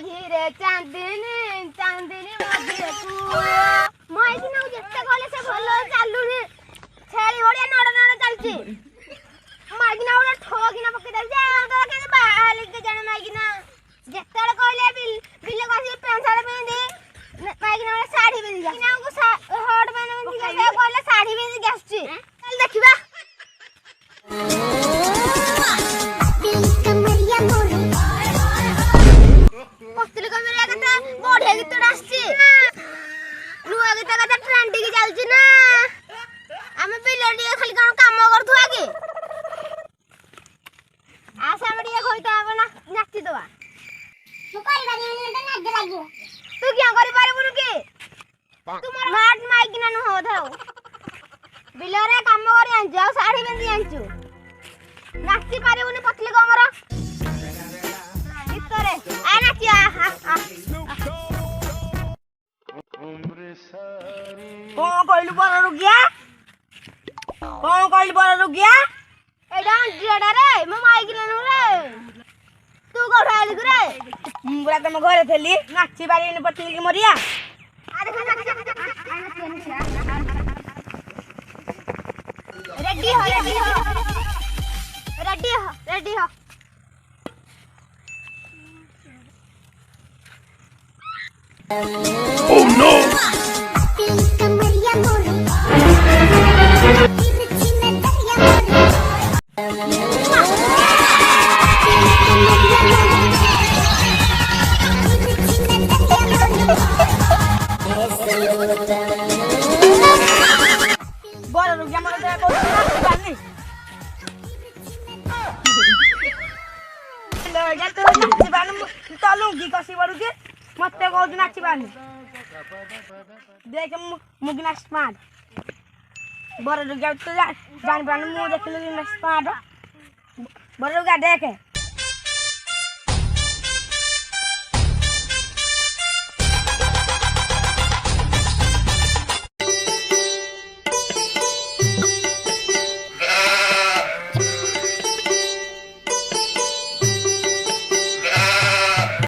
मझिरे चांदनी चांदनी मझिरे तू माइकी ना जत्ते कहले से भलो चालुनी छेली बड़िया नड़ नड़ चलची माइकी ना ओला ठोकी ना पके दे तो के बाहर के जण माइकी ना जत्ते कहले बिल कासी पैंट साड़ी पिंदी माइकी ना साड़ी पिंदी जा ना को हॉट मैंने पिंदी जा कहले साड़ी पिंदी गसची चल देखिबा पस्तुल कमरे कथा बढे गीत डासची नुआ गीत कथा ट्रेंडिंग चलची ना आमे बिलडी खाली कोन काम करथुआ की आशा मडिया खोइता बना नाची दवा तू करी बारी ने नाच लागियो तू क्या करी पारे बुनु की तुमर माट माइक ना न हो थाओ बिलरे काम करी आन जाओ साड़ी बेंदी आनचू नाची पारे बुनु पतली कमरा इतरे आ नाची आ कौन कहलु बड़ रुगिया कौन कहलु बड़ रुगिया एडा जेडा रे म माइक लेनु रे तू को उठाइल रे बुरा तम घरे थेली नाची बारी ने पतली की मरिया आ देख रेडी हो रेडी हो रेडी हो रेडी हो Oh no! बोल रुक जा मरे ते को नाची लो जा तो नाची बानु तलू की कसी बडू के मते को नाची बानु देख मुगना स्मार्ट बड़ रुक जा तो जान बानु मु देखलु स्मार्ट बड़ रुक जा देख